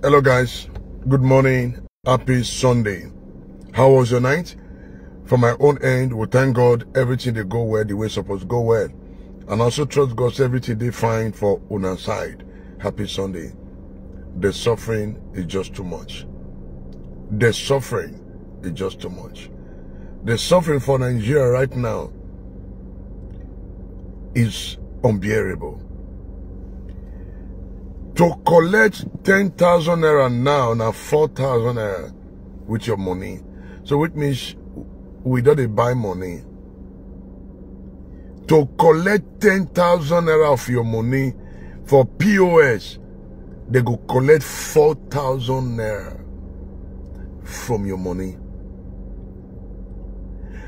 Hello guys, good morning, happy Sunday. How was your night? From my own end, we thank God everything they go well the way it's supposed to go well. And also trust God everything they find for una side. Happy Sunday. The suffering is just too much. The suffering is just too much. The suffering for Nigeria right now is unbearable. To collect 10,000 naira now 4,000 naira with your money. So which means we don't buy money. To collect 10,000 naira of your money for POS, they go collect 4,000 naira from your money.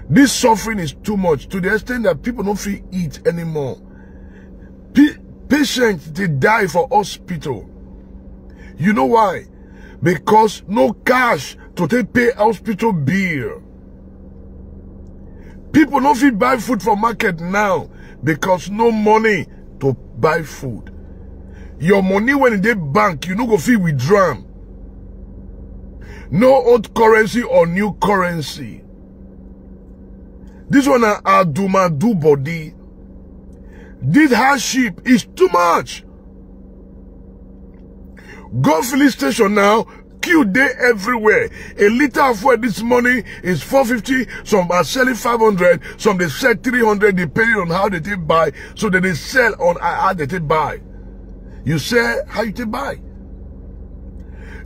This suffering is too much to the extent that people don't feel eat anymore. Patients, they die for hospital. You know why? Because no cash to take pay hospital bill. People don't fit buy food for market now because no money to buy food. Your money when they bank, you no go fit withdraw. No old currency or new currency. This one are do body. This hardship is too much. Go filling station now, queue day everywhere. A liter of oil this morning is 450. Some are selling 500. Some they sell 300 depending on how they take buy. So they sell on how they take buy. You say how you take buy.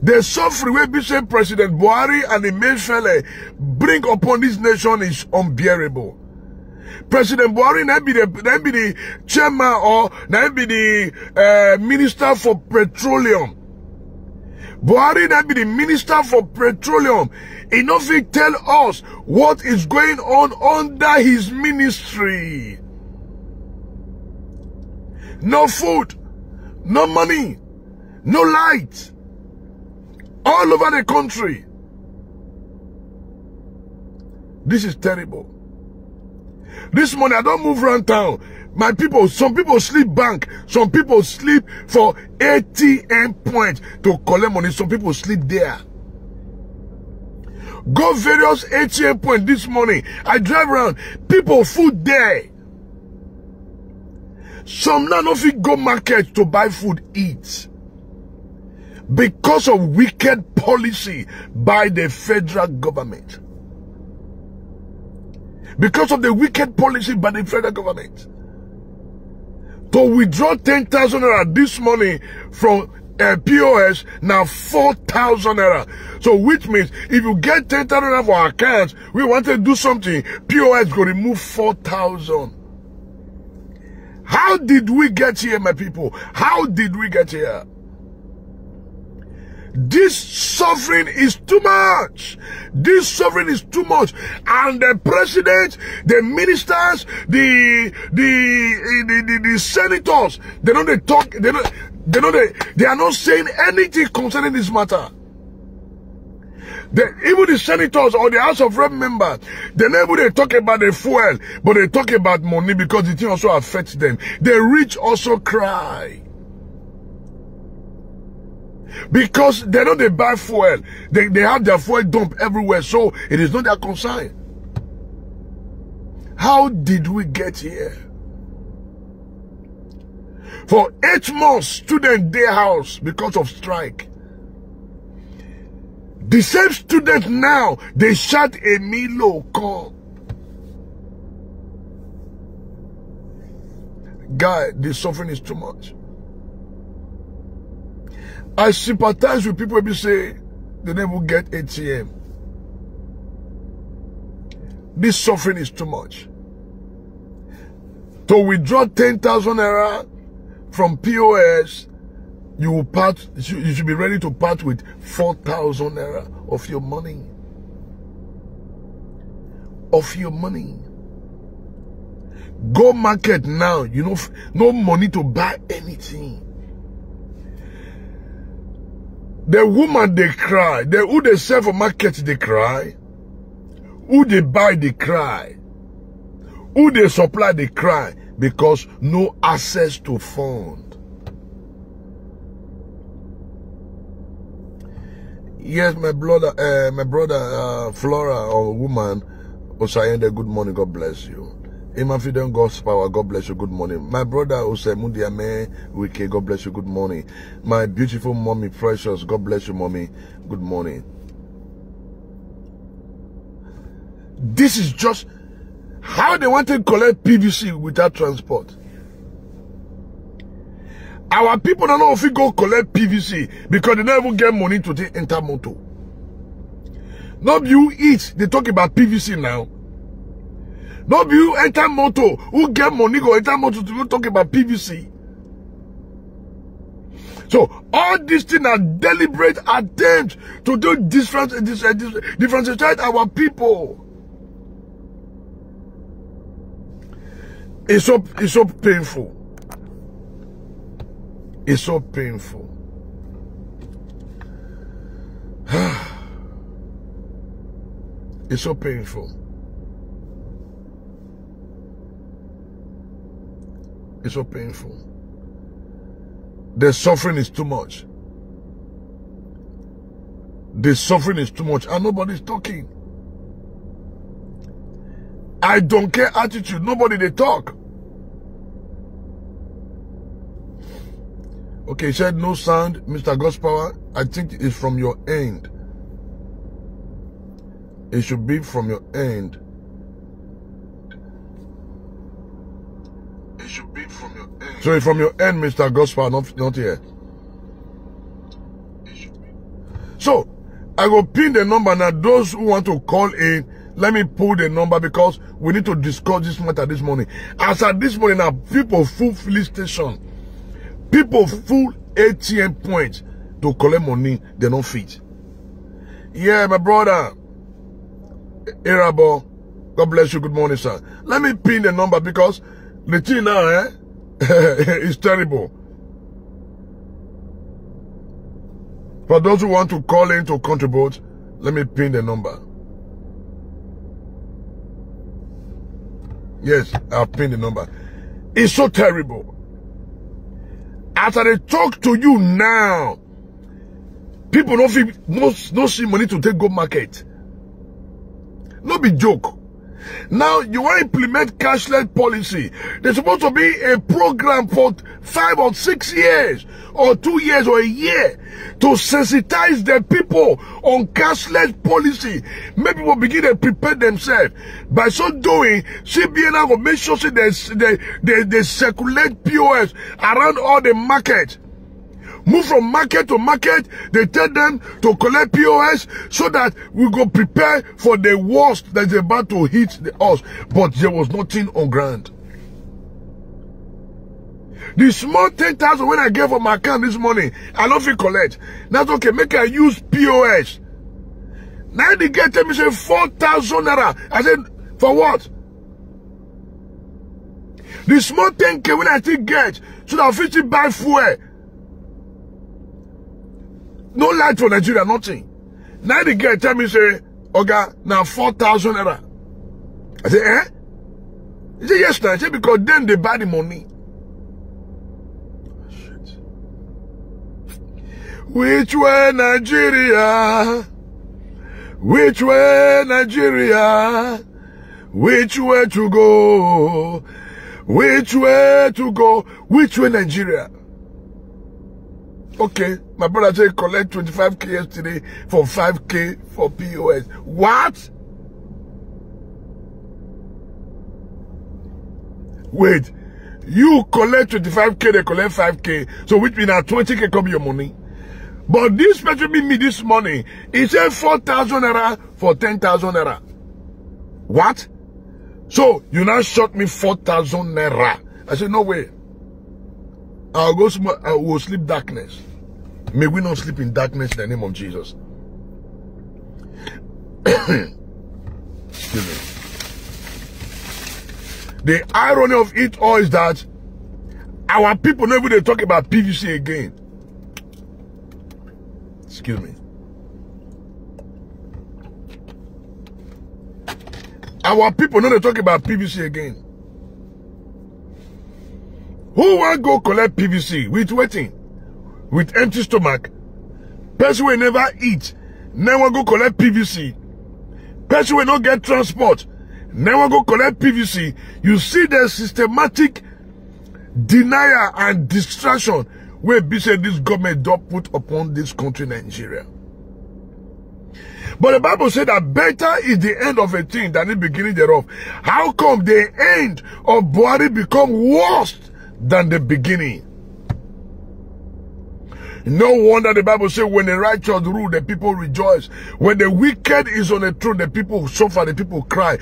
The suffering where Bishop President Buhari and the main fella bring upon this nation is unbearable. President Buhari now be the chairman or now be the minister for petroleum. Buhari now be the minister for petroleum. He no fit tell us what is going on under his ministry. No food, no money, no light. All over the country. This is terrible. This morning I don't move around town. My people, some people sleep bank. Some people sleep for ATM point to collect money. Some people sleep there. Go various ATM point this morning. I drive around. People food there. Some now no fit go market to buy food eat. Because of wicked policy by the federal government. Because of the wicked policy by the federal government. To withdraw 10,000 naira this morning from POS, now 4,000 naira. So which means if you get 10,000 naira for our accounts, we want to do something, POS go remove 4,000. How did we get here, my people? How did we get here? This suffering is too much. This suffering is too much. And the president, the ministers, the senators, they are not saying anything concerning this matter. Even the senators or the House of Rep members, they never talk about the fuel, but they talk about money because the thing also affects them. The rich also cry. Because they know they buy fuel. They have their fuel dump everywhere. So it is not their concern. How did we get here? For 8 months, student day house because of strike. The same student now, they shout Emilo come. Guy, the suffering is too much. I sympathize with people who say they never get ATM. This suffering is too much. To withdraw 10,000 naira from POS, you should be ready to part with 4,000 naira of your money. Of your money. Go market now. You know, no money to buy anything. The woman, they cry. Who they sell for market, they cry. Who they buy, they cry. Who they supply, they cry. Because no access to fund. Yes, my brother, Flora or woman, Osayende, good morning, God bless you. Imafidon, God's power, God bless you, good morning. My brother, Osemundiame, Wike, God bless you, good morning. My beautiful mommy, Precious, God bless you, mommy, good morning. This is just how they want to collect PVC without transport. Our people don't know if we go collect PVC because they never get money to the enter motor. Not you eat, they talk about PVC now. Not you enter motor, who get money go enter motor to talk about PVC. So all these things are deliberate attempts to do differentiate our people. It's so painful. It's so painful. It's so painful. It's so painful. The suffering is too much. The suffering is too much and nobody's talking. I don't care attitude. Nobody they talk. Okay, he said no sound, Mr. God's power. I think it's from your end. It should be from your end. It should be from your end. So it's from your end, Mr. God's power, not here. It should be. So I will pin the number now. Those who want to call in, let me pull the number because we need to discuss this matter this morning. As at this morning now, people full filling station. People full ATM points to collect money, they don't fit. Yeah, my brother, Irabo, God bless you, good morning, sir. Let me pin the number because the thing now, is terrible. For those who want to call in to contribute, let me pin the number. Yes, I've pinned the number. It's so terrible. As I talk to you now, people don't see money to take go market. No be joke. Now you want to implement cashless policy. There's supposed to be a program for 5 or 6 years, or 2 years, or a year to sensitize the people on cashless policy. Maybe we'll begin to prepare themselves. By so doing, CBN will make sure they circulate POS around all the market. Move from market to market. They tell them to collect POS so that we go prepare for the worst that's about to hit us. But there was nothing on ground. The small 10,000 when I gave for my account this morning, I don't feel collect. That's okay. Make I use POS. Now they get me say 4,000 naira. I said, for what? The small 10K when I still get so that I fit buy fuel. No light for Nigeria, nothing. Now the girl tell me, say, Oga, now 4,000 naira. I say, eh? He said, yes, I said, because then they buy the money. Shit. Which way, Nigeria? Which way, Nigeria? Which way to go? Which way to go? Which way, Nigeria? Okay, my brother said collect 25K yesterday for 5K for POS. What? Wait, you collect 25K, they collect 5K. So which means now 20K come your money. But this person me this morning, he said 4,000 naira for 10,000 naira. What? So you now shot me 4,000 naira. I said, no way. I will sleep darkness. May we not sleep in darkness in the name of Jesus. Excuse me. The irony of it all is that our people never they talk about PVC again. Excuse me. Our people never talk about PVC again. Who want go collect PVC with waiting? With empty stomach? Person will never eat never go collect PVC. Person will not get transport, never go collect PVC. You see the systematic denial and distraction where this government don't put upon this country, Nigeria. But the Bible said that better is the end of a thing than the beginning thereof. How come the end of Buhari become worse than the beginning? No wonder the Bible says when the righteous rule, the people rejoice. When the wicked is on the throne, the people suffer, the people cry.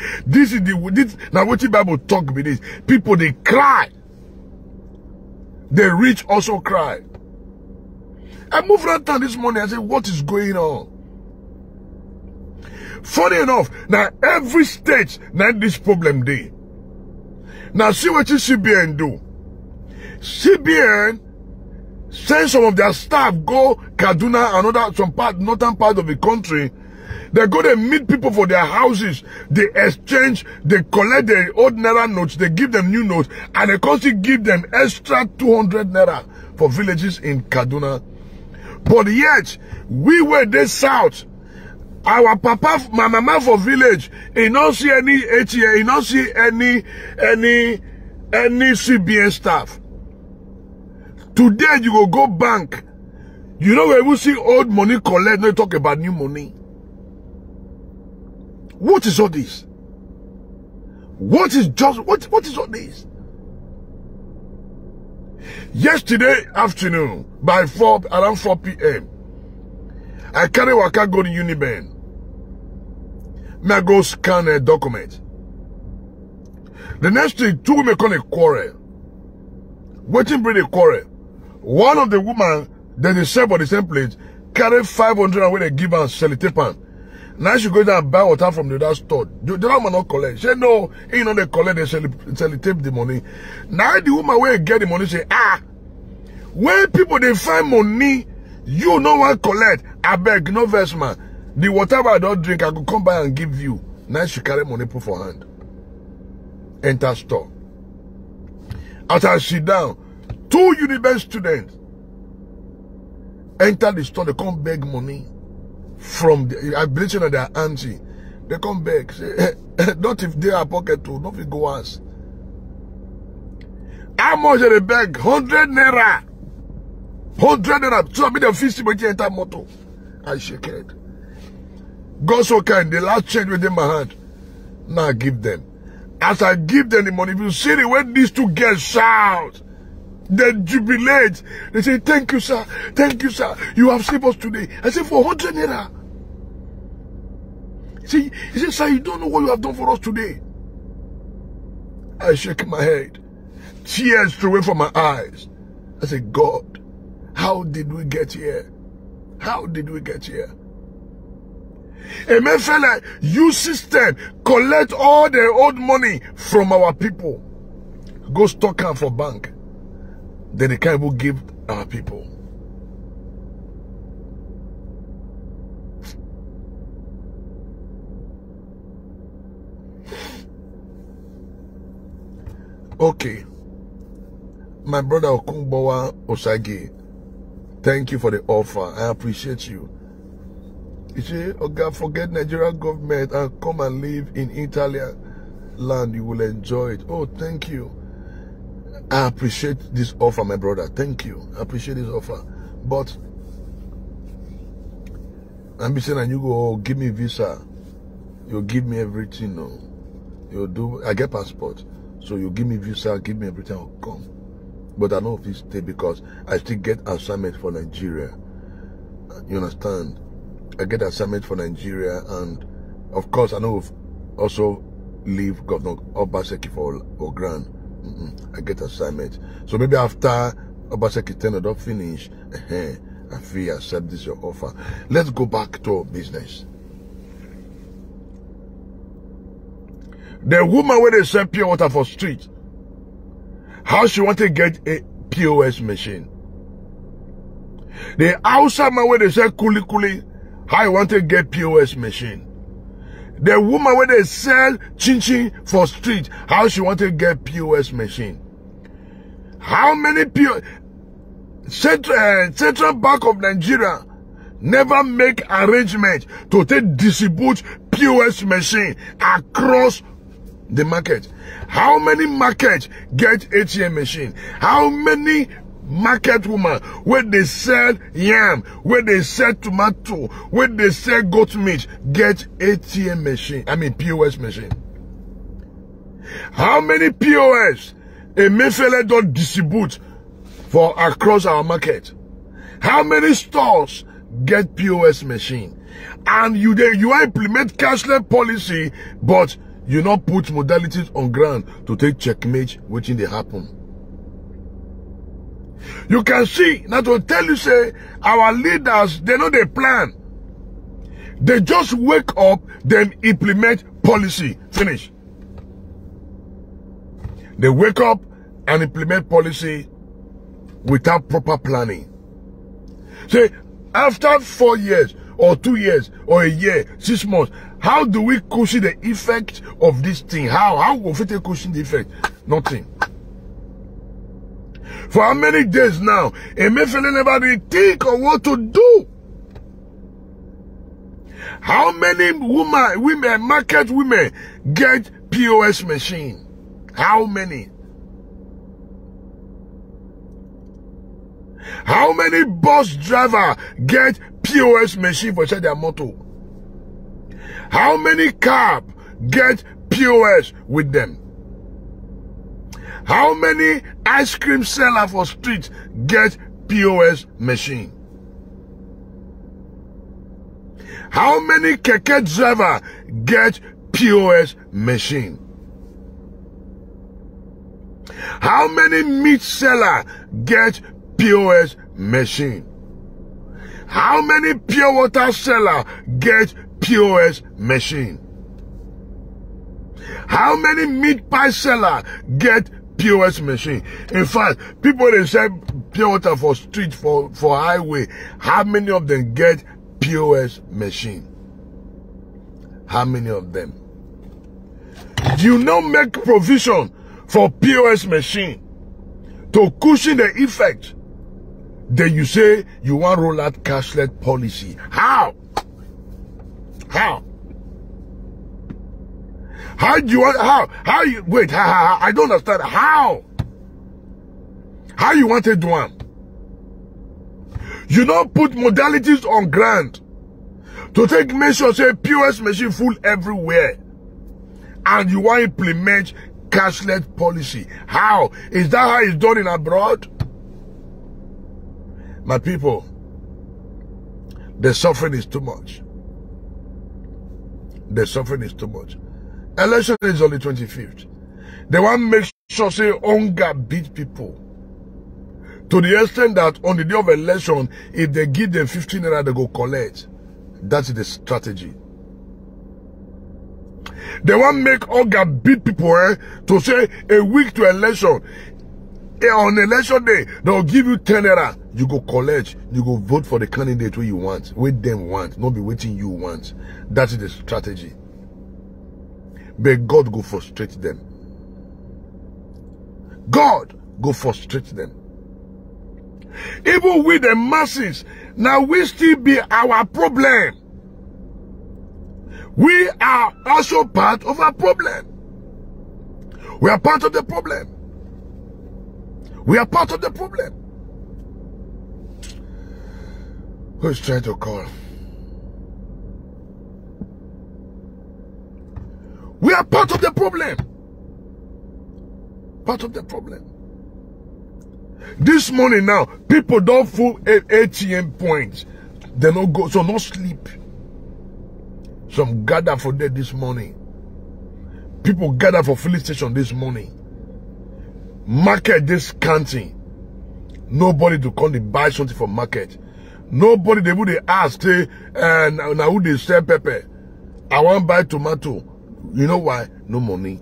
Now what the Bible talk with this? People, they cry. The rich also cry. I moved around town this morning. I said, what is going on? Funny enough, now every state now this problem day. Now see what CBN do. CBN send some of their staff go Kaduna, northern part of the country. They go to meet people for their houses. They exchange, they collect their old Naira notes, they give them new notes, and they constantly give them extra 200 Naira for villages in Kaduna. But yet, we were this south. Our papa, my mama for village, he don't see any ATA, he don't see any CBN staff. Today you go bank. You know when we see old money collect, no talk about new money. What is all this? What is all this? Yesterday afternoon, by around 4 p.m., I carry waka go to Unibank. May I go scan a document. The next thing, two women call a quarrel. Waiting bring a quarrel. One of the women, then they sell for the same place, carry 500 and when they give her sellotape. Now she go down and buy water from the other store. The other man not collect. She say, no, you know they collect, they sellotape the money. Now the woman where get the money say, when people they find money, you no one collect. I beg, no verse man. The whatever I don't drink, I could come by and give you. Now she carry money put for hand. Enter store. As I sit down, 2 Unibank students enter the store, they come beg money from the, I believe that their auntie. They come beg, say, not if they are pocket too, not if go ask. How much they beg? 100 Naira. 100 Naira. So I mean the 50 but enter motor. I shake it. God so kind, the last change within my hand. Now I give them. As I give them the money, if you see the way these two girls shout, they jubilate. They say, thank you, sir. Thank you, sir. You have saved us today. I say, for 100 Naira. He said, sir, you don't know what you have done for us today. I shake my head. Tears throw away from my eyes. I say, God, how did we get here? How did we get here? Amen, fella, you system collect all the old money from our people. Go stock them for bank. Then they can't even give our people. Okay. My brother Okungbowa Osage, thank you for the offer. I appreciate you. You say, oh God, forget Nigerian government and come and live in Italian land. You will enjoy it. Oh, thank you. I appreciate this offer, my brother. Thank you. I appreciate this offer. But I'm saying, and you go give me visa. You give me everything. No, you do. I get passport, so you give me visa, give me everything. I'll come. But I know if you stay because I still get assignment for Nigeria. You understand? I get assignment for Nigeria, and of course I know also leave Governor Obaseki for grant. I get assignment. So maybe after Obaseki tenure don't finish, I feel accept this your offer. Let's go back to business. The woman where they sell pure water for street, how she want to get a POS machine. The outside man where they sell kuli kuli, how you want to get POS machine. The woman where they sell chin-chin for street, how she want to get POS machine. How many POS... Central Bank of Nigeria never make arrangement to take distribute POS machine across the market. How many markets get ATM machine? How many market women where they sell yam, where they sell tomato, where they sell goat meat get ATM machine? I mean POS machine. How many POS a Mayfele don't distribute for across our market? How many stores get POS machine? And you implement cashless policy, but you not put modalities on ground to take checkmate waiting they happen. You can see, not to tell you, say, our leaders, they know they plan. They just wake up, then implement policy. Finish. They wake up and implement policy without proper planning. Say, after 4 years, or 2 years, or a year, 6 months, how do we cushion the effect of this thing? How will we cushion the effect? Nothing. For how many days now, Emefiele never really think of what to do? How many women, market women get POS machine? How many? How many bus driver get POS machine for their motor? How many cab get POS with them? How many ice cream seller for street get POS machine? How many keke driver get POS machine? How many meat seller get POS machine? How many pure water seller get POS machine? How many meat pie seller get POS machine? In fact, people they sell pure water for street, for highway, how many of them get POS machine? How many of them? You now make provision for POS machine to cushion the effect. Then you say you want to roll out cashless policy. How? How? How do you want, how you, wait, I don't understand. How? How you want to do one? You don't put modalities on ground to take measures, say POS machine full everywhere. And you want to implement cashless policy. How? Is that how it's done in abroad? My people, the suffering is too much. The suffering is too much. Election is only 25th. They want to make sure, say, hunger beat people. To the extent that on the day of election, if they give them 15 naira, they go collect. That's the strategy. They want to make hunger beat people, to say a week to election. On election day, they'll give you 10 naira. You go college, you go vote for the candidate who you want, what them want, not be waiting you want. That is the strategy. But God go frustrate them. God go frustrate them. Even with the masses, now we still be our problem. We are also part of our problem. We are part of the problem. We are part of the problem. Who is trying to call? We are part of the problem. Part of the problem. This morning now, people don't full ATM points. They don't go, so no sleep. Some gather for that this morning. People gather for filling station this morning. Market this county. Nobody to come to buy something from market. Nobody they would ask, say, and now who they sell pepper. I want to buy tomato. You know why? No money.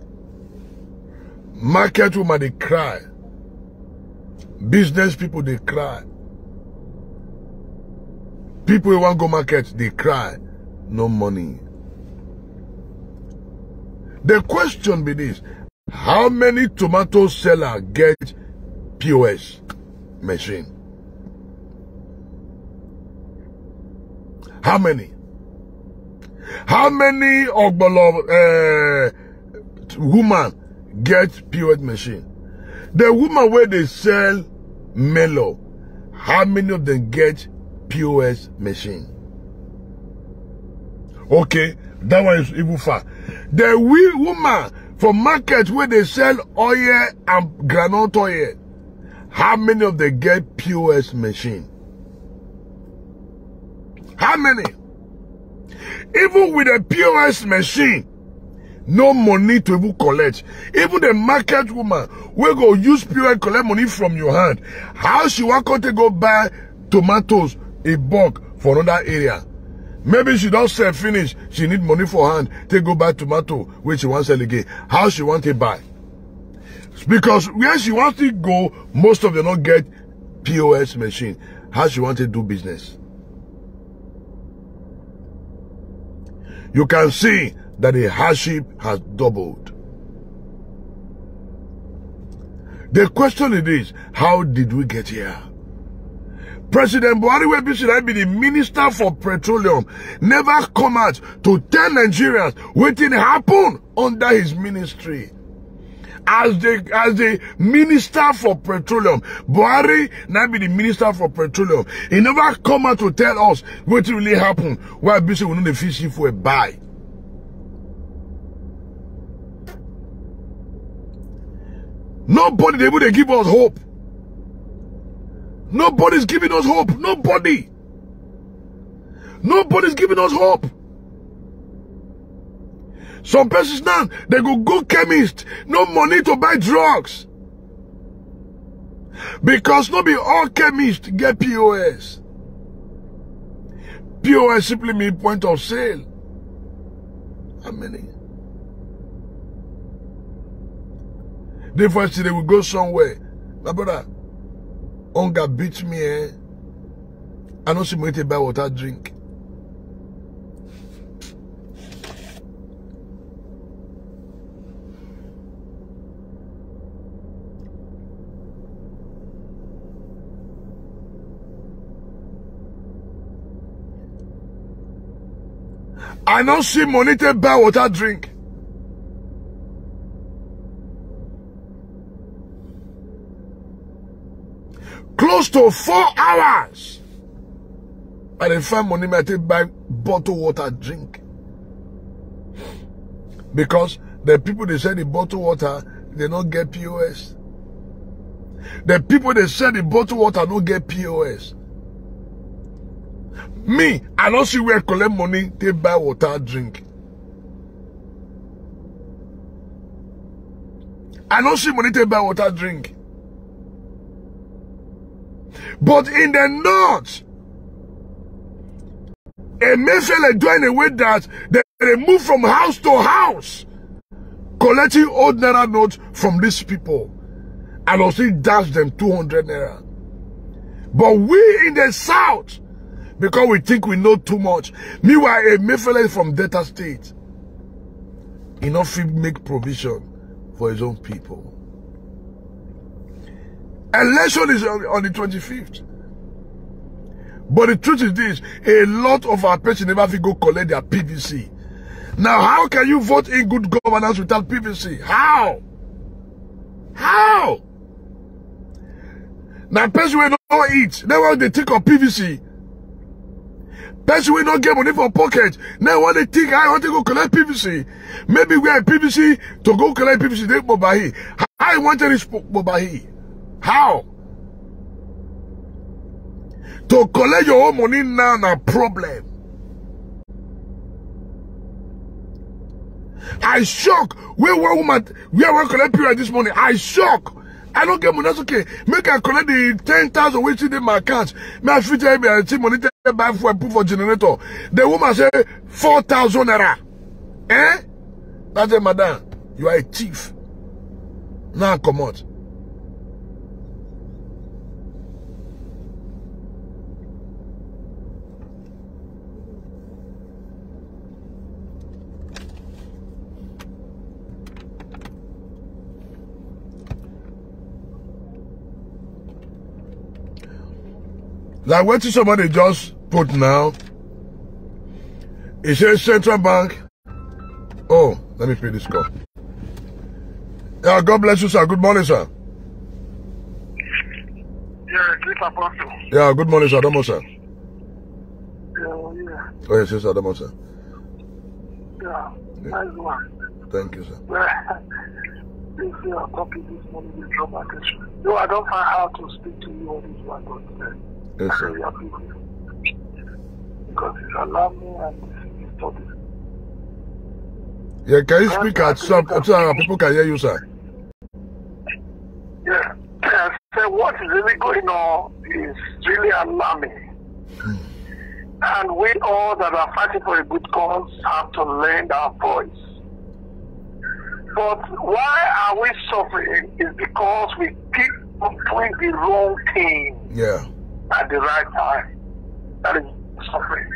Market woman they cry. Business people they cry. People who want to go market they cry. No money. The question be this: how many tomato seller get POS machine? How many? How many Ogbolo woman get POS machine? The woman where they sell Melo, how many of them get POS machine? Okay, that one is even far. The woman for market where they sell oil and groundnut oil, how many of them get POS machine? How many? Even with a POS machine, no money to even collect. Even the market woman will go use POS collect money from your hand. How she want to go buy tomatoes a bulk for another area? Maybe she don't sell finish. She need money for hand to go buy tomato which she wants to sell again. How she want to buy? Because where she wants to go, most of them don't get POS machine. How she want to do business? You can see that the hardship has doubled. The question is, how did we get here? President Buhari, should be the Minister for Petroleum, never come out to tell Nigerians what did happen under his ministry. As the Minister for Petroleum, Buhari now be the Minister for Petroleum. He never come out to tell us what really happened. Why Bishop will know the fish for a buy. Nobody they would give us hope. Nobody's giving us hope. Nobody. Nobody's giving us hope. Some persons now, they go chemist, no money to buy drugs. Because not be all chemists get POS. POS simply means point of sale. How many? Therefore, they will go somewhere. My brother, hunger beats me, eh? I don't see money to buy water, drink. I don't see money to buy water, drink. Close to 4 hours. I didn't find money to buy bottled water, drink. Because the people they sell the bottled water, they don't get POS. The people they sell the bottled water don't get POS. Me, I don't see where I collect money to buy water, drink. I don't see money to buy water, drink. But in the north, a Mayfella doing a way that they move from house to house, collecting old Naira notes from these people, and also dash them 200 Naira. But we in the south, because we think we know too much. Meanwhile, a Mayfella from Delta State, enough to make provision for his own people. Election is on the 25th. But the truth is this, a lot of our patients never have to go collect their PVC. Now, how can you vote in good governance without PVC? How? How? Now, person will not eat. Now, when they think of PVC, person will not get money for pocket. Now, when they think, I want to go collect PVC. Maybe we are PVC to go collect PVC. They Mobahi. I want to reach Mobahi. How? To collect your own money now is a problem. I shock. We are collect period this morning. I shock. I don't get money. That's okay. Make I collect the 10,000 which is in my account. May I fit money to buy for a proof for generator. The woman say 4,000 Naira. Eh? That's it, madam. You are a thief. Now come out. Like what somebody just put now, It says Central Bank. Oh, let me pay this call. Yeah, God bless you, sir. Good morning, sir. Yeah, Chief Apostle. Yeah, good morning, sir. Domo, sir. Yeah. Oh, yes, sir. Domo, sir. Yeah, nice one. Thank you, sir. This topic this morning will draw my attention. No, I don't find how to speak to you on this one, but Yes, sir. we are people. Because it's alarming and it's disturbing. Yeah, can you speak at some so people can hear you, sir? Yeah. So what is really going on is really alarming. And we all that are fighting for a good cause have to lend our voice. But why are we suffering is because we keep doing the wrong thing Yeah. at the right time. That is suffering.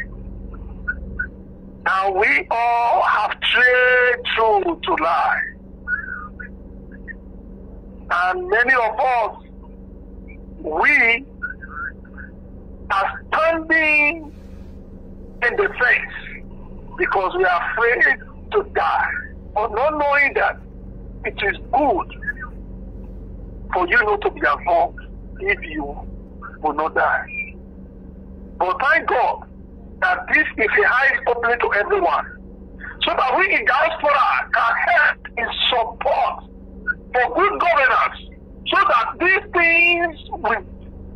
Now we all have strayed through to lie. And many of us, we are standing in the face because we are afraid to die, but not knowing that it is good for you not to be involved if you will not die. But thank God that this is a high opening to everyone, so that we in diaspora can help in support for good governance, so that these things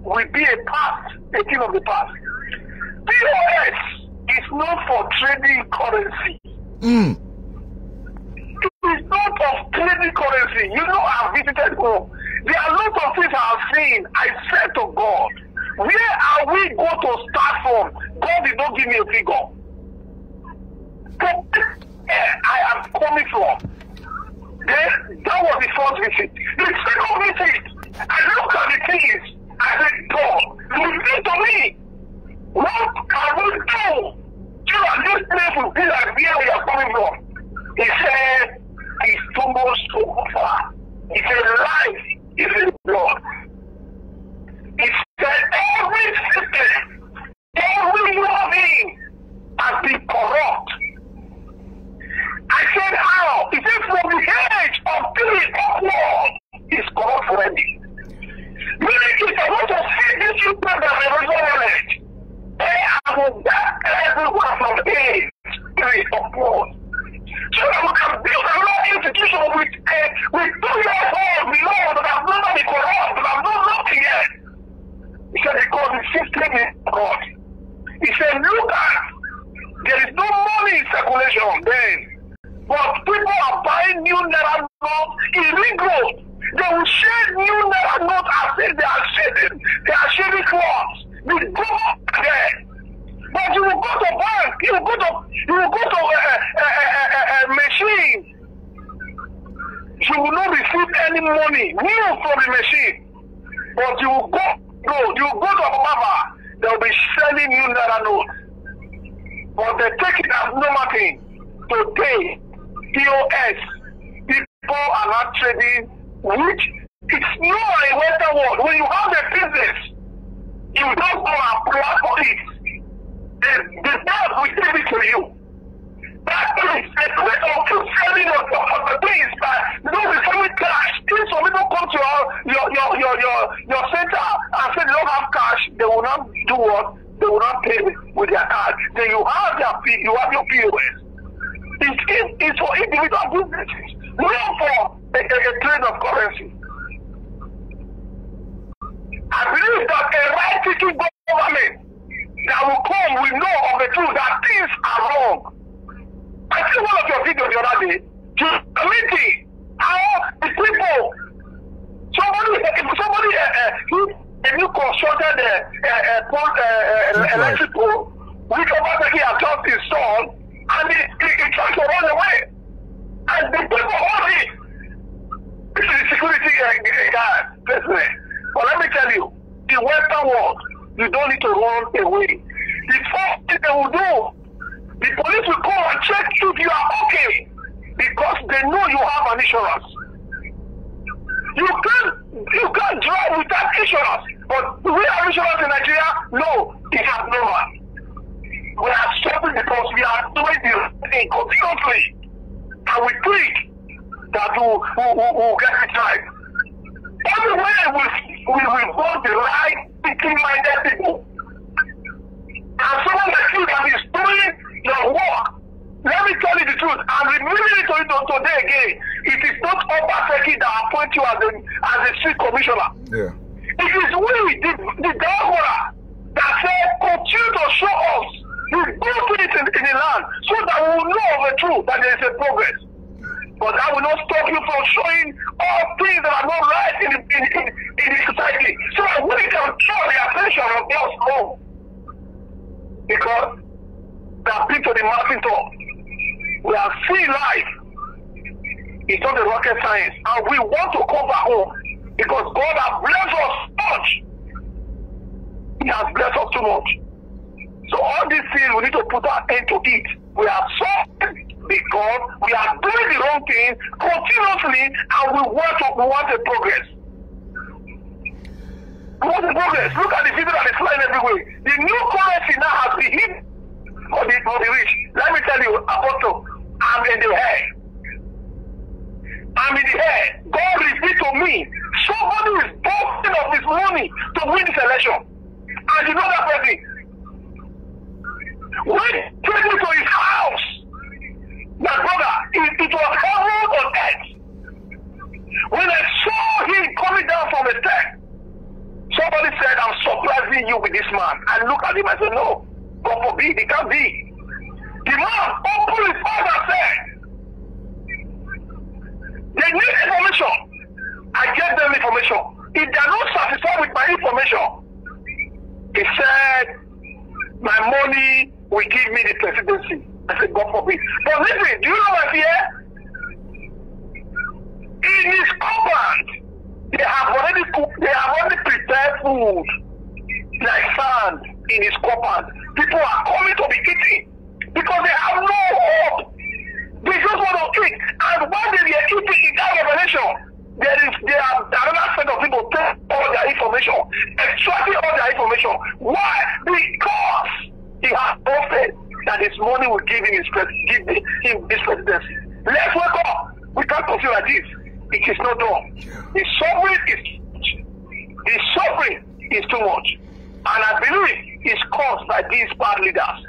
will be a past, a thing of the past. POS is not for trading currency. It is not of trading currency. You know, I've visited home. There are lots of things I've seen. I said to God, where are we going to start from? God did not give me a figure. But where I am coming from, then that was the first visit. The second visit, I look at the things. I said, God, reveal to me, what can we do so that this place will be like where we are coming from? He said, it's too much so far. He said, life is in blood. He said, every system, every human being has been corrupt. I said, how? He said, from the age of 3 upward, it's corrupt already. Meaning, if I want to see this children that there is no knowledge, I will back everyone from age 3 upward. So that we can build a law institution with 2 years old below that have never been corrupt, that have not nothing yet. He said, because the system is God. He said, look at, there is no money in circulation then. But people are buying new Naira notes illegal. They will share new Naira notes as if they are shaving cloths. They go there. But you will go to bank, you will go to a machine. You will not receive any money new from the machine. But you will go to a barber, they will be selling new Naira notes. But they take it as normal thing to pay. POS, people are not trading, which it's not a Western world. When you have a business, you don't go and apply for it. The bank will give it to you. That is a way of selling of the things that you don't receive cash. If some people come to your center and say they don't have cash, they will not do what? They will not pay with their card. Then you have your POS. It's for individual businesses, not for a trade of currency. I believe that a right-thinking government that will come will know of the truth that things are wrong. I see one of your videos the other day, meeting how the people, somebody a new constructed electric pole, which obviously has just installed, and he tried to run away. And the people hold it. This is the security guy, president. But let me tell you, in Western world, you don't need to run away. The first thing they will do, the police will come and check if you are okay, because they know you have an insurance. You can't drive without insurance. But do we have insurance in Nigeria? No, it's abnormal. We are suffering because we are doing the right thing continuously, and we think that we'll get it right. Only when we vote the right, thinking-minded people, and someone like you that is doing your work. Let me tell you the truth. I'm revealing it to you today again. It is not Obaseki that appoint you as a street commissioner. Yeah. It is we, the diaspora, that say continue to show us the good things in the land, so that we will know of the truth that there is a progress. But that will not stop you from showing all things that are not right in the society, so that we can draw the attention of God's home. Because they have been to the mountaintop. We have seen life. It's not a rocket science. And we want to come back home because God has blessed us so much. He has blessed us too much. So all these things, we need to put our end to it. We are suffering because we are doing the wrong thing continuously, and we want a progress. We want a progress. Look at the people that are flying everywhere. The new currency now has been hit for the rich. Let me tell you, Apostle, I'm in the air. I'm in the air. God revealed to me, somebody is boasting of his money to win this election. And you know that person? When he took me to his house, my brother, it was heaven on earth. When I saw him coming down from a step, somebody said, I'm surprising you with this man. I looked at him and said, no, God forbid, it can't be. The man opened his mouth and said, they need information. I gave them information. If they are not satisfied with my information, he said, my money will give me the presidency. I said, God forbid. But listen, do you know my fear? In his compound, they have already prepared food like sand in his compound. People are coming to be eating because they have no hope. They just want to eat. And when they are eating in that revelation, there are another set of people taking all their information, extracting all their information. Why? Because he has no faith that his money will give him his presidency. Let's wake up. We can't continue like this. It is not done. The suffering is too much. And I believe it's caused by these bad leaders.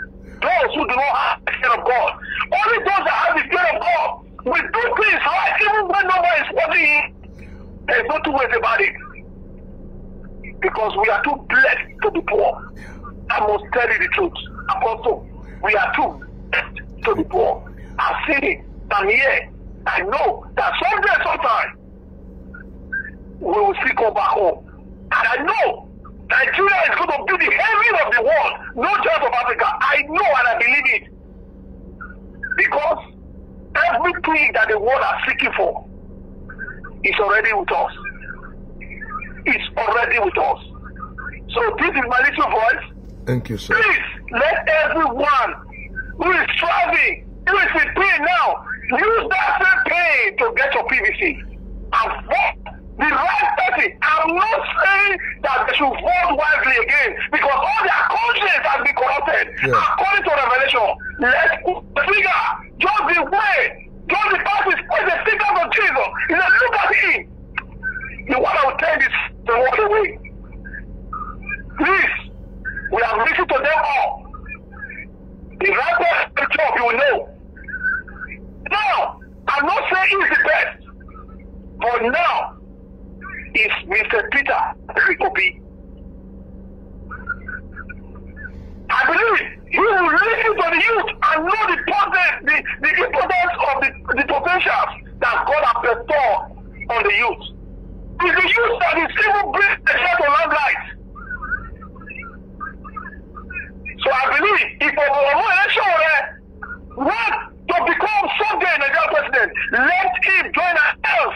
Those who do not have the fear of God. Only those that have the fear of God will do things right even when no one is watching. There's no two ways about it. Because we are too blessed to be poor. I must tell you the truth. Apostle, we are too blessed to be poor. I've seen it. I'm here. I know that sometime we will still go back home. And I know Nigeria is going to be the heaven of the world, not just of Africa. I know and I believe it. Because everything that the world are seeking for is already with us. It's already with us. So this is my little voice. Thank you, sir. Please, let everyone who is striving, who is in pain now, use that same pain to get your PVC. And vote the right person. I'm not saying that they should vote wisely again, because all their conscience has been corrupted. Yeah. According to Revelation, let's put the finger, just the way, just the past point the finger of Jesus. He said, look at him. The one I will tell this to walk away. Please, we have listened to them all. The right person to job, you will know. Now, I'm not saying he's the best, but now it's Mr. Peter Rikopi. I believe he will listen to the youth and know the importance of the potentials that God has bestowed on the youth. It's the youth that is even bring the church to lamplight. So I believe if we want to become someday Nigerian president, let him join us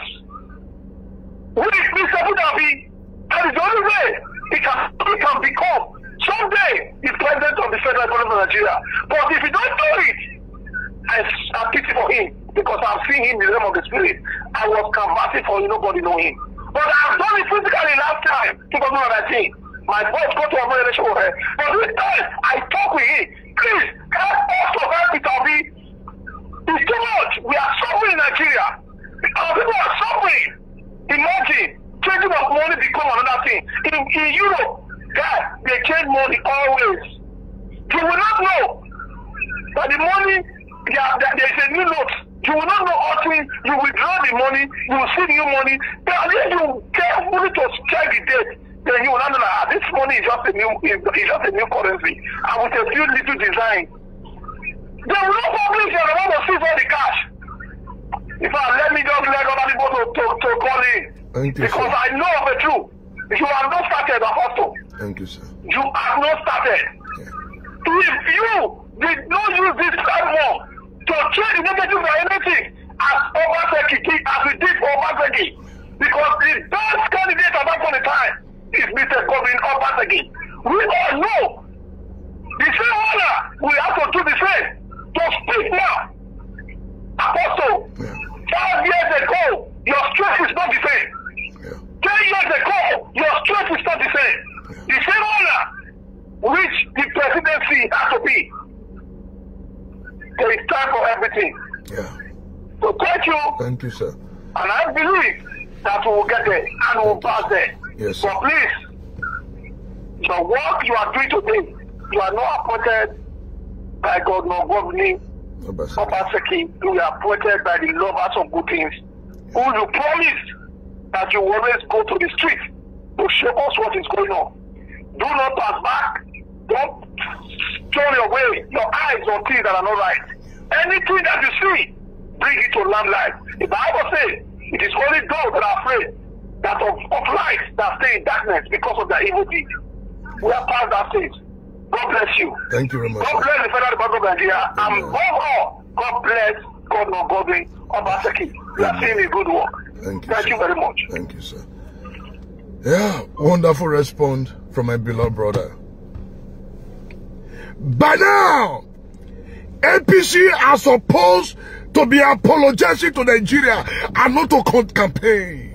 with Mr. Budabi, and it's the only way he can become someday the president of the Federal Republic of Nigeria. But if he don't do it, I pity for him, because I've seen him in the realm of the spirit. I was canvassing for nobody know him. But I've done it physically last time, 2019. My voice got to a very election with her. But this time, I talk with him. Please, help us to help in Europe, guys, they change money always. You will not know that the money, there is a new note. You will not know until you withdraw the money, you will see new money. Then if you carefully to check the date, then you will not know that this money is just a new currency, and with a few little design. They will not publish and they want to see all the cash. In fact, let me just let other people to call in. Because I know of the truth. You have not started, Apostle. Thank you, sir. You have not started. Yeah. If you did not use this platform to trade the negative or anything as Obaseki, as we did for Obaseki, because the best candidate at that point in time is Mr. Godwin Obaseki. We all know the same honor we have to do the same. To speak now, Apostle, 5 years ago, your strength is not the same. 10 years ago, your strength is not the same. The same honor which the presidency has to be. There is time for everything. Yeah. So thank you. Thank you, sir. And I believe that we will get there and we will pass there. Yes, sir. But please, the work you are doing today, you are not appointed by God nor governing Obaseki. You are appointed by the lovers of good things, who you promised that you will always go to the street to show us what is going on. Do not pass back. Don't turn your way, your eyes on things that are not right. Anything that you see, bring it to lamplight. The Bible says it is only those that are afraid that of light that stay in darkness because of their evil deeds. We are past that stage. God bless you. Thank you very much. God bless the Federal Republic of Nigeria. And above all, God bless God nor Godwin Obaseki. You are seeing a good work. Thank you very much. Thank you, sir. Yeah, wonderful response from my beloved brother. By now, APC are supposed to be apologetic to Nigeria and not to campaign.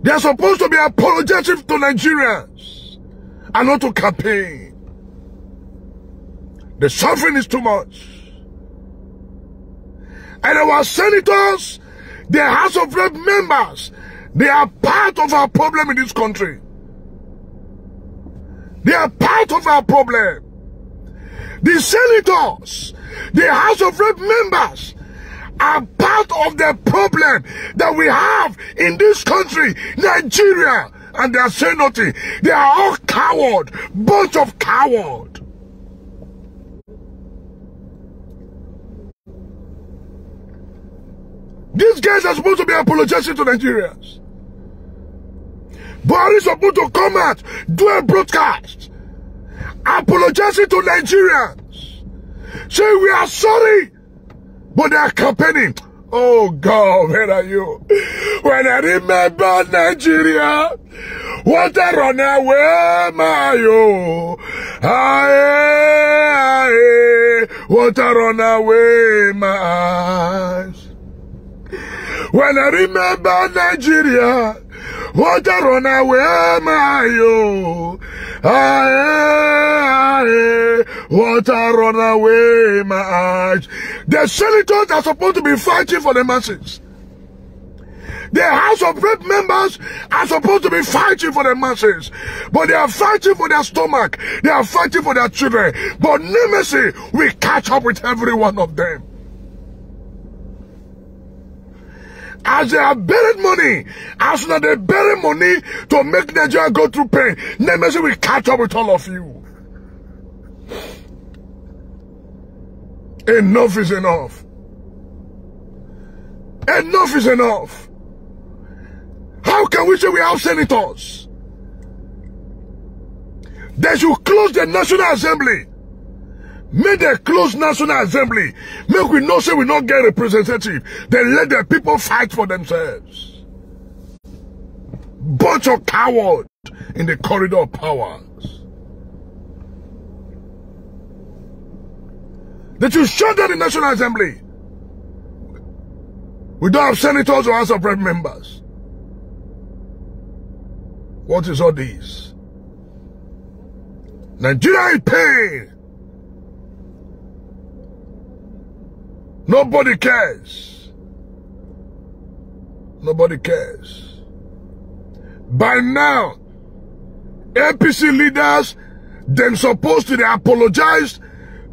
They are supposed to be apologetic to Nigerians and not to campaign. The suffering is too much. And our senators, the House of Rep members, they are part of our problem in this country. They are part of our problem. The senators, the House of Rep members, are part of the problem that we have in this country, Nigeria. And they are saying nothing. They are all coward, bunch of coward. These guys are supposed to be apologizing to Nigerians. Buhari is supposed to come out, do a broadcast, apologizing to Nigerians. Say we are sorry, but they are campaigning. Oh God, where are you? When I remember Nigeria, what a runaway, my oh. Aye, aye, what a runaway, my eyes. When I remember Nigeria, what a runaway, my oh. Aye, aye, what a runaway, my eyes. The senators are supposed to be fighting for the masses. The House of Rep members are supposed to be fighting for the masses. But they are fighting for their stomach. They are fighting for their children. But Nemesis will catch up with every one of them. As they have buried money, as soon as they bury money to make Nigeria go through pain, Nemesis will catch up with all of you. Enough is enough. Enough is enough. How can we say we have senators? They should close the National Assembly. Make the close National Assembly. Make we know say we not get representative. Then let the people fight for themselves. Bunch of cowards in the corridor of powers. They should shut down the National Assembly. We don't have senators or House of Rep members. What is all this? Nigeria is pain. Nobody cares. Nobody cares. By now, APC leaders, they're supposed to apologize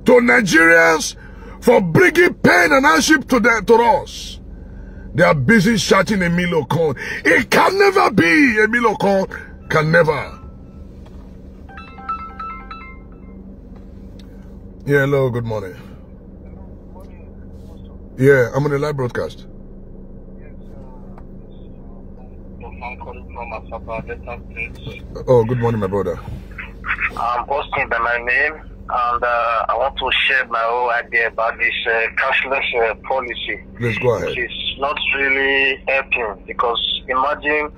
to Nigerians for bringing pain and hardship to us. They are busy shouting Emilio Con. It can never be. Emilio Con can never. Yeah, hello, good morning. Yeah, I'm on a live broadcast. I'm calling from Asaba, Delta State. Oh, good morning, my brother. I'm posting by my name, and I want to share my whole idea about this cashless policy. Let's go ahead. It's not really helping, because imagine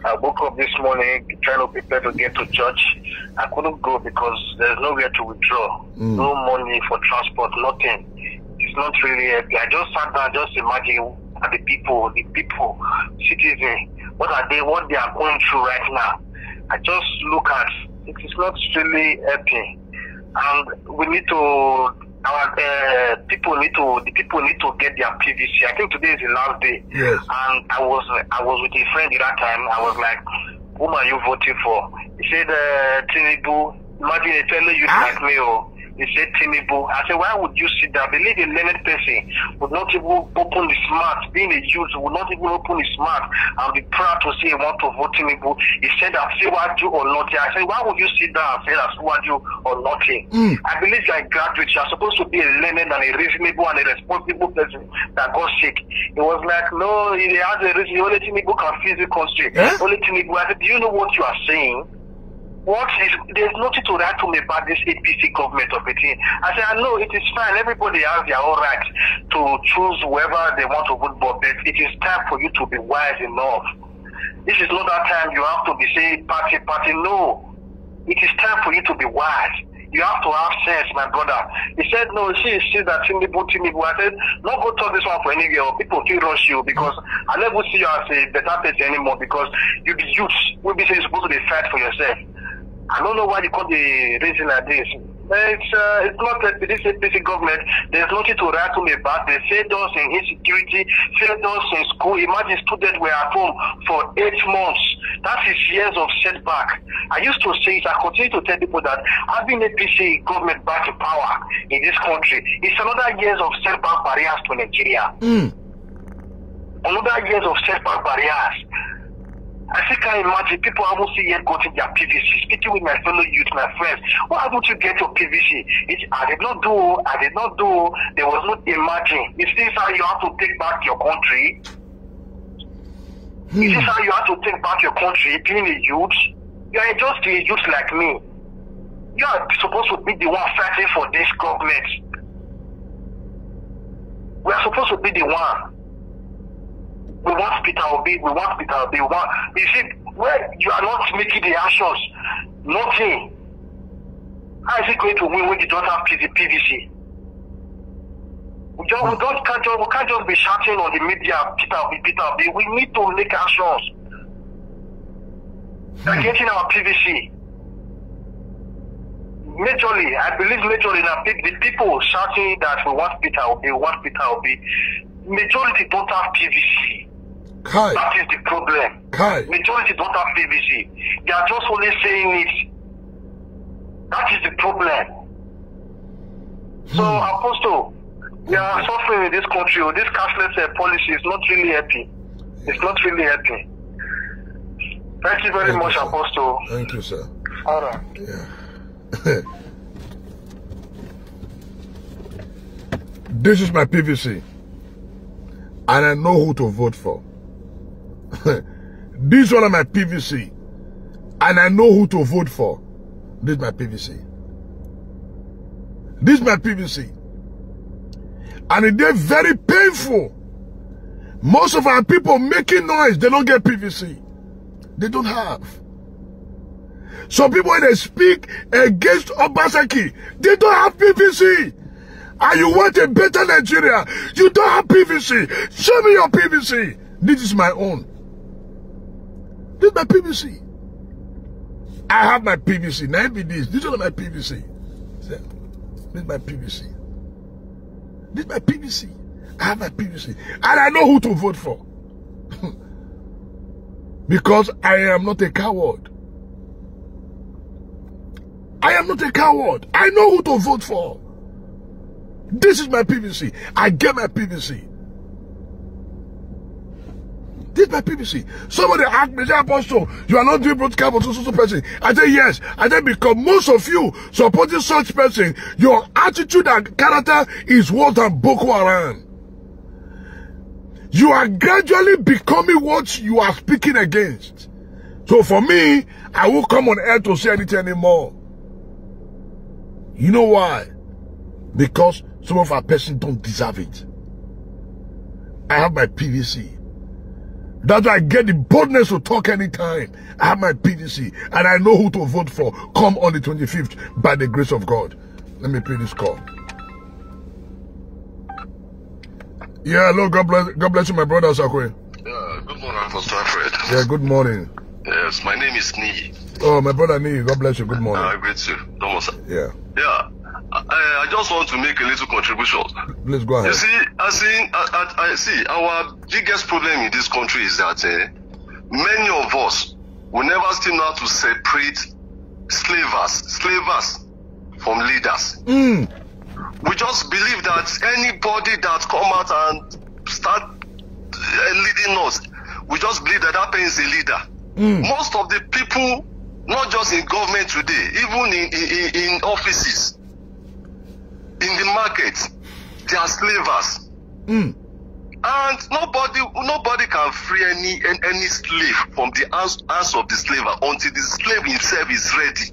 I woke up this morning trying to prepare to get to church. I couldn't go because there's nowhere to withdraw. No money for transport, nothing. It's not really helping. I just sat down, just imagine the people, citizens, what they are going through right now. I just look at it is not really helping, and we need to. The people need to get their PVC. I think today is the last day. Yes. And I was with a friend at that time. I was like, "Whom are you voting for?" He said, "Tinubu." Imagine a fellow youth like me, he said Tinubu. I said, why would you sit there? I believe a learned person would not even open his mouth. Being a youth would not even open his mouth and be proud to say he want to vote Tinubu. He said, I'll say what you or nothing. I said, why would you sit down and say that's what you or nothing? I believe you're a graduate. You're supposed to be a learned and a reasonable and a responsible person that got sick. He was like, no, he has a reason. Only Tinubu can fix the country. Only Tinubu. I said, do you know what you are saying? There's nothing to write to me about this APC government of 18. I said, I know it is fine. Everybody has their own right to choose whoever they want to vote for, but it is time for you to be wise enough. This is not that time you have to be saying party. No. It is time for you to be wise. You have to have sense, my brother. He said, no, she that Tinubu. I said, don't go talk this one for any girl. People will rush you because I never see you as a better person anymore because you be youth. We'll be saying you're supposed to be fight for yourself. I don't know why you call the reason like this. It's not that this APC government, there's nothing to write to me about. They failed us in insecurity, failed us in school. Imagine students were at home for 8 months. That is years of setback. I used to say it, I continue to tell people that having APC government back in power in this country, it's another years of setback barriers to Nigeria. Another years of setback barriers. I still can't imagine people haven't seen yet gotten their PVC. Speaking with my fellow youth, my friends, why haven't you get your PVC? I did not do. There was no imagine. Is this how you have to take back your country? Is this how you have to take back your country, being a youth? You are just a youth like me. You are supposed to be the one fighting for this government. We are supposed to be the one. We want Peter Obi. You see, where you are not making the actions, nothing. How is it going to win when you don't have PVC? We can't just be shouting on the media, Peter Obi. We need to make actions. We are getting our PVC. Majorly, I believe now, the people shouting that we want Peter Obi, majority don't have PVC. That is the problem. Majority don't have PVC. They are just only saying it. That is the problem. So, Apostle, we are suffering in this country. This cashless policy is not really happy. It's not really happy. Thank you very much, Apostle. Thank you, sir. All right. Yeah. This is my PVC. And I know who to vote for. This one is my PVC. And I know who to vote for. This is my PVC. This is my PVC. And it is very painful. Most of our people making noise, they don't get PVC. They don't have. Some people, when they speak against Obaseki, they don't have PVC. And you want a better Nigeria, you don't have PVC. Show me your PVC. This is my own. This is my PVC. I have my PVC. Now be this. This is my PVC. This is my PVC. This is my PVC. I have my PVC. And I know who to vote for. Because I am not a coward. I am not a coward. I know who to vote for. This is my PVC. I get my PVC. This is my PVC. Somebody asked me, Apostle, you are not doing broadcast for so person. I say yes. I say because most of you supporting such person, your attitude and character is worse than Boko Haram. You are gradually becoming what you are speaking against. So for me, I won't come on air to say anything anymore. You know why? Because some of our person don't deserve it. I have my PVC. That's why I get the boldness to talk anytime. I have my PVC and I know who to vote for come on the 25th by the grace of God. Let me play this call. Yeah, hello, God bless you, my brother Sakwe. Yeah, good morning, Pastor Alfred. Yeah, good morning. Yes, my name is Nii. Oh, my brother Nii, God bless you, good morning. I greet you. Yeah. Yeah, I just want to make a little contribution. Please go ahead. You see, I see our biggest problem in this country is that many of us will never still know how to separate slavers from leaders. We just believe that anybody that come out and start leading us, we just believe that that person is a leader. Most of the people, not just in government today, even in offices, in the market, they are slavers. And nobody can free any slave from the hands of the slave until the slave himself is ready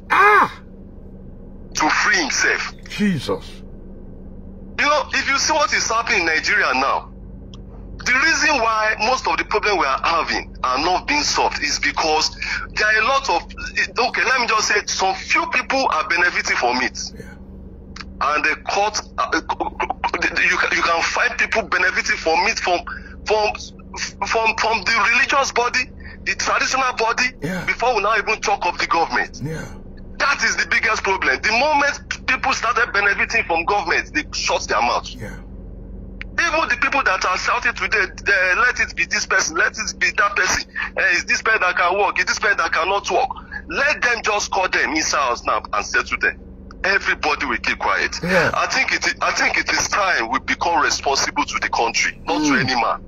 to free himself. Jesus. You know, if you see what is happening in Nigeria now, the reason why most of the problems we are having are not being solved is because there are a lot of, okay, let me just say, some few people are benefiting from it. Yeah. And the court, you can find people benefiting from it from the religious body, the traditional body, before we now even talk of the government. Yeah. That is the biggest problem. The moment people started benefiting from government, they shut their mouth. Yeah. Even the people that are shouting today, let it be this person, let it be that person. Is this person that can work? Is this person that cannot work? Let them just call them inside house now and settle them. Everybody will keep quiet. Yeah. I think it is time we become responsible to the country, not to any man.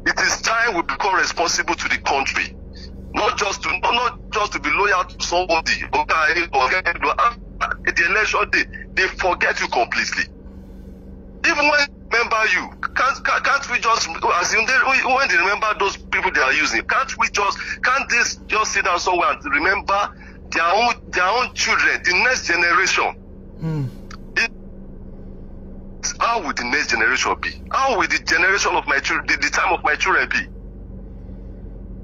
It is time we become responsible to the country. Not just to be loyal to somebody. Okay, the election day, they forget you completely. Even when they remember you, can't we just, as in when they remember those people they are using, can't they just sit down somewhere and remember their own children, the next generation? How will the next generation be? How will the generation of my children, the time of my children be?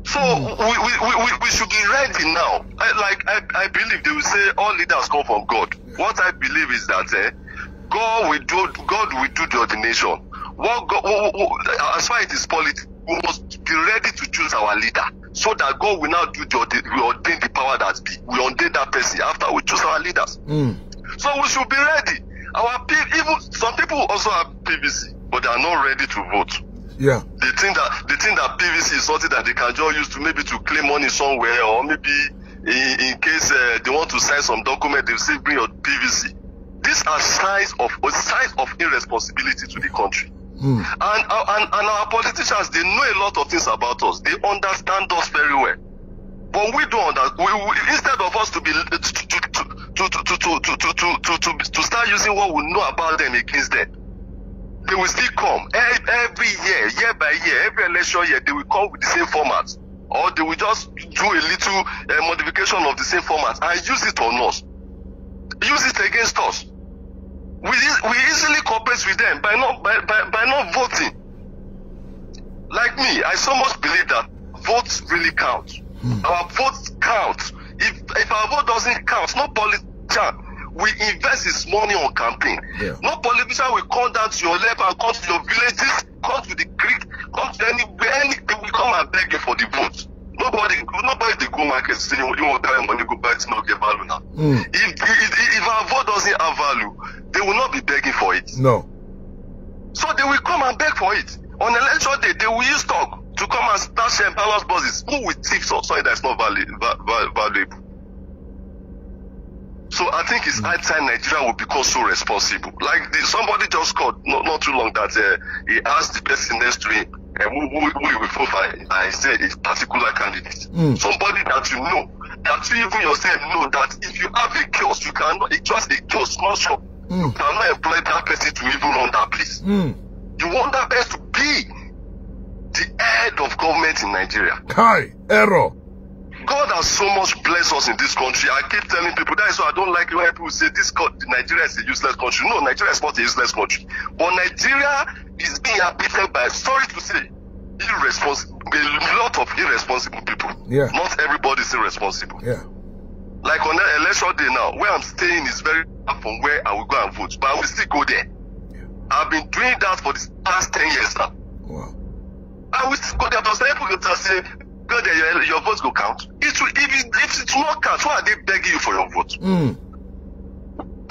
So we should be ready now. I believe they will say all leaders come from God. What I believe is that God will do the ordination. As far as it is politics, we must be ready to choose our leader, so that God will now we ordain the power that be. We ordain that person after we choose our leaders. So we should be ready. Even some people also have PVC, but they are not ready to vote. Yeah. They think that PVC is something that they can just use to maybe to claim money somewhere, or maybe in case they want to sign some document, they say bring your PVC. These are signs of irresponsibility to the country. And our politicians, they know a lot of things about us. They understand us very well. But we don't understand. Instead of us to start using what we know about them against them, they will still come every year by year, every election year. They will come with the same format, or they will just do a little modification of the same format and use it on us, use it against us. We easily cooperate with them by not voting. Like me, I so much believe that votes really count. Our votes count. If our vote doesn't count, no politician will invest his money on campaign. Yeah. No politician will come down to your level and come to your villages, come to the creek, come to anywhere, anything will come and beg you for the vote. Nobody they go market say you want to buy money, go buy it, not get value now. If our vote doesn't have value, they will not be begging for it. No. So they will come and beg for it. On election day, they will use talk. to come and stash ballot boxes. Who will thief or something that's not valuable? So I think it's high time Nigeria will become so responsible. Like somebody just called not too long that he asked the person next to him who will vote for, I said a particular candidate. Somebody that you know, that you even yourself know that if you have a kiosk, you cannot, it's just a kiosk, small shop. You cannot employ that person to even run that place. You want that person to be the head of government in Nigeria. Hi, error. God has so much blessed us in this country. I keep telling people, that is why I don't like when people say Nigeria is a useless country. No, Nigeria is not a useless country. But Nigeria is being affected by, sorry to say, a lot of irresponsible people. Yeah. Not everybody is irresponsible. Yeah. Like on the election day now, where I'm staying is very far from where I will go and vote. But I will still go there. Yeah. I've been doing that for the past 10 years now. Wow. I will still go there. But some people will say, go there, your votes go count. If it will not count, why are they begging you for your vote?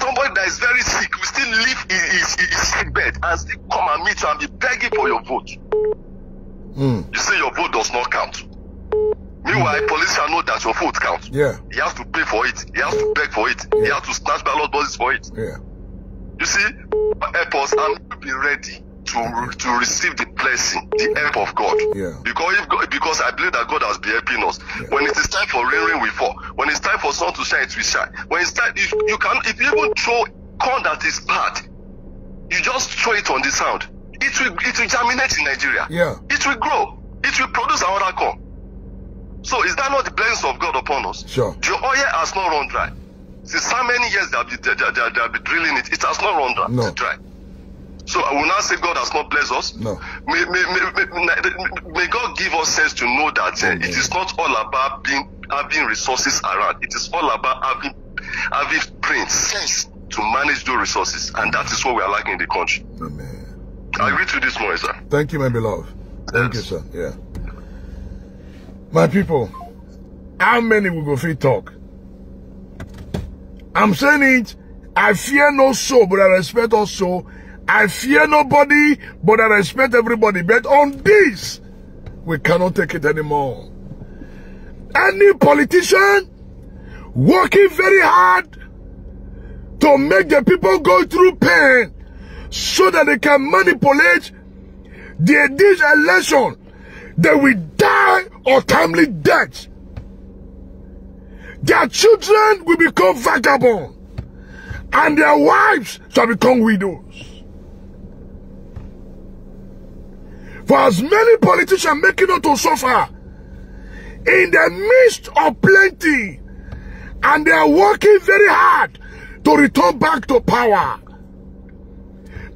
Somebody that is very sick will still leave his sick bed and still come and meet you and be begging for your vote. You say your vote does not count. Meanwhile, politicians know that your vote counts. Yeah. He has to pay for it. He has to beg for it. Yeah. He has to snatch ballot boxes for it. Yeah. You see, help us and be ready to receive the blessing, the help of God. Yeah. Because I believe that God has been helping us. Yeah. When it is time for rain, we fall. When it's time for sun to shine, it will shine. When it's time, if you even throw corn that is bad, you just throw it on the sound. It will germinate in Nigeria. Yeah. It will grow. It will produce another corn. So is that not the blessings of God upon us? Sure. The oil has not run dry. Since how many years they have been drilling it, it has not run dry. So I will not say God has not blessed us. No. May God give us sense to know that it is not all about having resources around. It is all about having brain sense to manage those resources, and that is what we are lacking in the country. Amen. I agree to this more, sir. Thank you, my beloved. Thank you, sir. Yeah. My people, how many will go free talk? I'm saying it. I fear no soul, but I respect also. I fear nobody, but I respect everybody. But on this, we cannot take it anymore. Any politician working very hard to make the people go through pain so that they can manipulate this election, they will die untimely death. Their children will become vagabonds, and their wives shall become widows. For as many politicians making it to suffer in the midst of plenty, and they are working very hard to return back to power,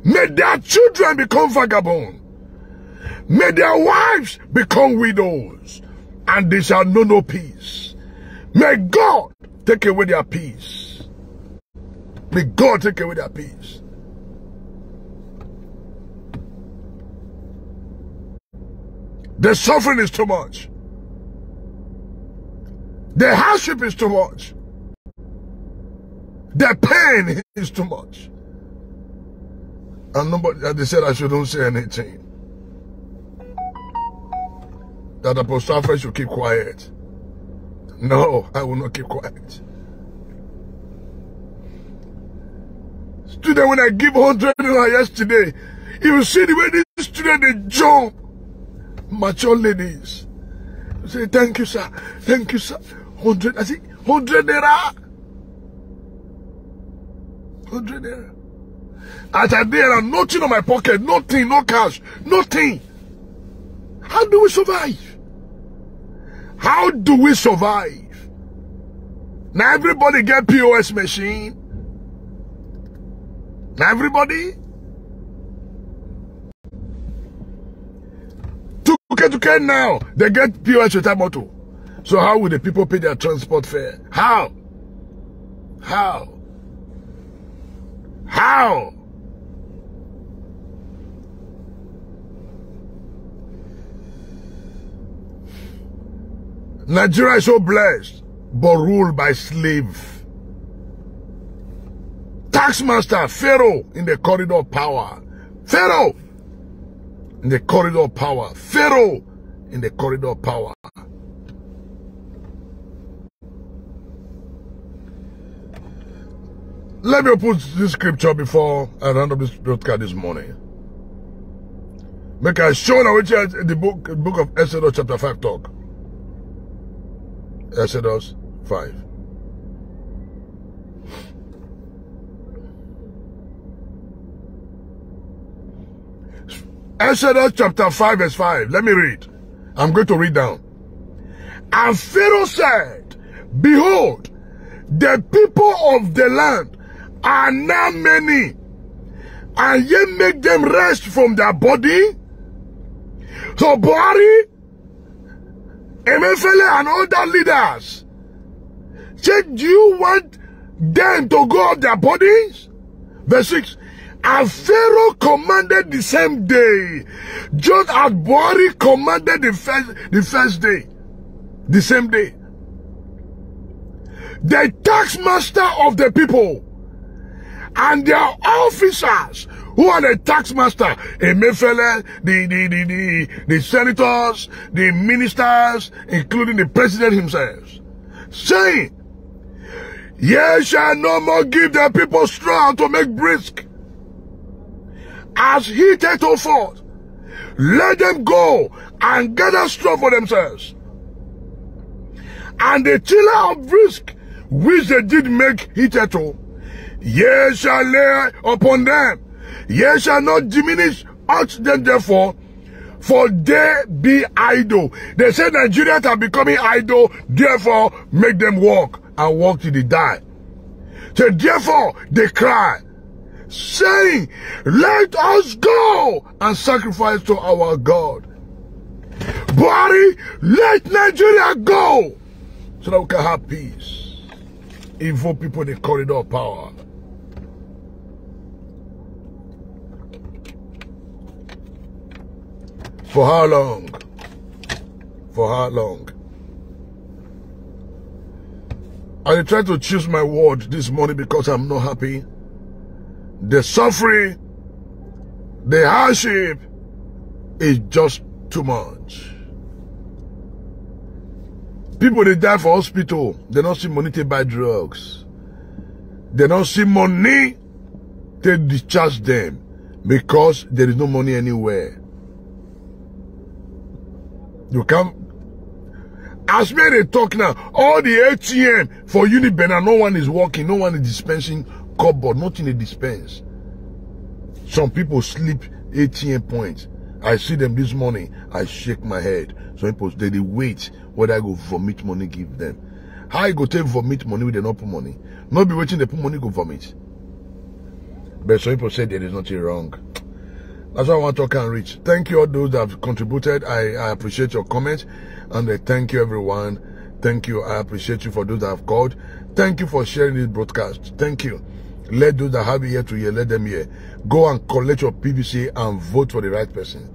may their children become vagabonds. May their wives become widows, and they shall know no peace. May God take away their peace. May God take away their peace. The suffering is too much. The hardship is too much. The pain is too much. And they said I shouldn't say anything. That Apostle Alfred should keep quiet. No, I will not keep quiet. Student, when I give 100 yesterday, you will see the way these students they jump. Mature ladies. I say, thank you, sir. Thank you, sir. 100, I say, 100 naira. 100 naira. As I there, nothing on my pocket, nothing, no cash, nothing. How do we survive? How do we survive? Now everybody get POS machine. Now everybody. To now, they get POS with motor. So how will the people pay their transport fare? How? How? How? Nigeria is so blessed, but ruled by slave. Taxmaster, Pharaoh in the corridor of power. Pharaoh in the corridor of power. Pharaoh in the corridor of power. Let me put this scripture before I round up this broadcast this morning. Make I show now which the book of Exodus chapter 5 talk. Exodus 5. Exodus chapter 5 verse 5. Let me read. I'm going to read down. And Pharaoh said, behold, the people of the land are now many, and ye make them rest from their body. So Buhari, Emefiele, and other leaders said, do you want them to go off their bodies? Verse 6. And Pharaoh commanded the same day, just as Buhari commanded the first day, the same day. The tax master of the people and their officers, who are the tax master, Emefiele, the senators, the ministers, including the president himself, saying, ye shall no more give the people straw to make brisk, as heretofore. Let them go and gather straw for themselves. And the tiller of brisk, which they did make hitherto, ye shall lay upon them. Ye shall not diminish unto them therefore, for they be idle. They say Nigerians are becoming idle, therefore make them walk, and walk till they die. So therefore they cry, saying, let us go and sacrifice to our God. Buhari, let Nigeria go, so that we can have peace. Invoke people in the corridor of power. For how long? For how long? I try to choose my word this morning because I'm not happy. The suffering, the hardship is just too much. People, they die for hospital. They don't see money to buy drugs. They don't see money to discharge them because there is no money anywhere. You can't. As men they talk now, all the ATM for Uniben, no one is working, no one is dispensing cupboard, nothing they dispense. Some people sleep ATM points. I see them this morning, I shake my head. Some people, they wait whether I go vomit money give them. How I go take vomit money with the not put money? Not be waiting they put money go vomit. But some people say there is nothing wrong. That's why I want to talk and reach. Thank you all those that have contributed. I appreciate your comments. And thank you everyone. Thank you. I appreciate you for those that have called. Thank you for sharing this broadcast. Thank you. Let those that have it here to hear, let them hear. Go and collect your PVC and vote for the right person.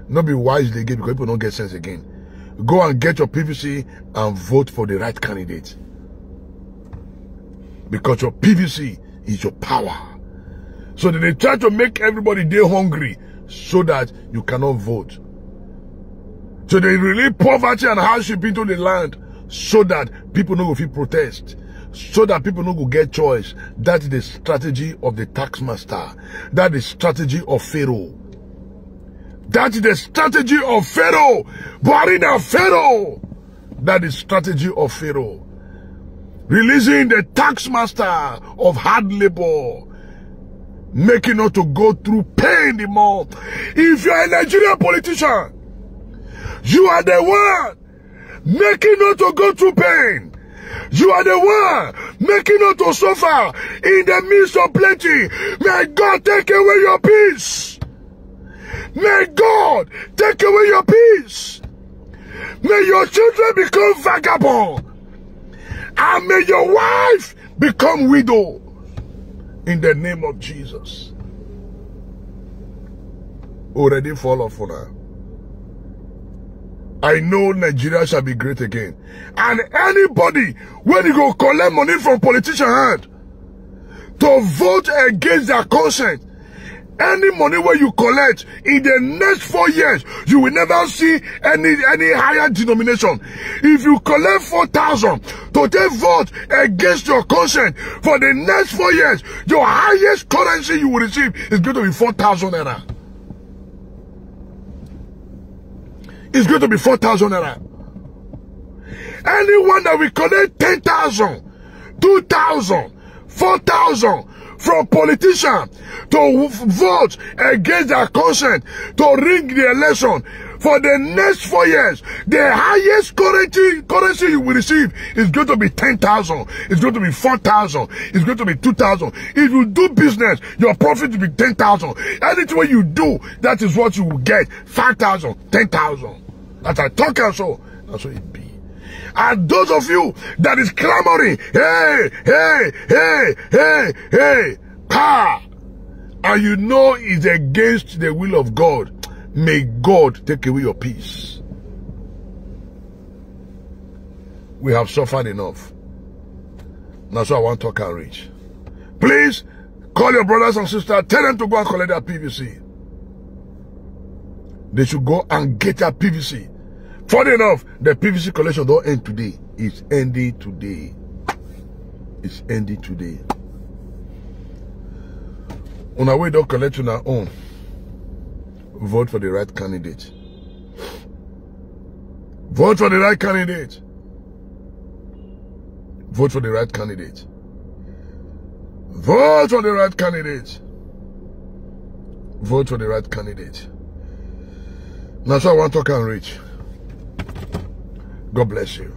Not be wisely again because people don't get sense again. Go and get your PVC and vote for the right candidate. Because your PVC is your power. So that they try to make everybody there hungry so that you cannot vote. So they relieve poverty and hardship into the land so that people no go feel protest. So that people no go get choice. That is the strategy of the tax master. That is the strategy of Pharaoh. That is the strategy of Pharaoh. Buhari Pharaoh. That is the strategy of Pharaoh. Releasing the tax master of hard labor. Making not to go through pain the more. If you are a Nigerian politician, you are the one making not to go through pain. You are the one making not to suffer in the midst of plenty. May God take away your peace. May God take away your peace. May your children become vagabond. And may your wife become widow. In the name of Jesus. Already fall off for now. I know Nigeria shall be great again. And anybody, when you go collect money from politician hand to vote against their conscience, Any money where you collect in the next 4 years, you will never see any higher denomination. If you collect 4,000 to take vote against your conscience for the next 4 years, your highest currency you will receive is going to be 4,000 naira. It's going to be 4,000 naira. Anyone that will collect 10,000, 2,000, 4,000 from politicians to vote against their conscience, to rig the election for the next 4 years, the highest currency you will receive is going to be 10,000. It's going to be 4,000. It's going to be 2,000. If you do business, your profit will be 10,000. Anything you do, that is what you will get. 5,000, 10,000. As I talk and so, that's what it be. And those of you that is clamoring, hey, and you know it's against the will of God, may God take away your peace. We have suffered enough. Now, so I want to talk and reach. Please call your brothers and sisters, tell them to go and collect their PVC. They should go and get their PVC. Funny enough, the PVC collection don't end today. It's ending today. It's ending today. On our way, don't collect on our own. Vote for the right candidate. Vote for the right candidate. Vote for the right candidate. Vote for the right candidate. Vote for the right candidate. Now, so I want to talk and reach. God bless you.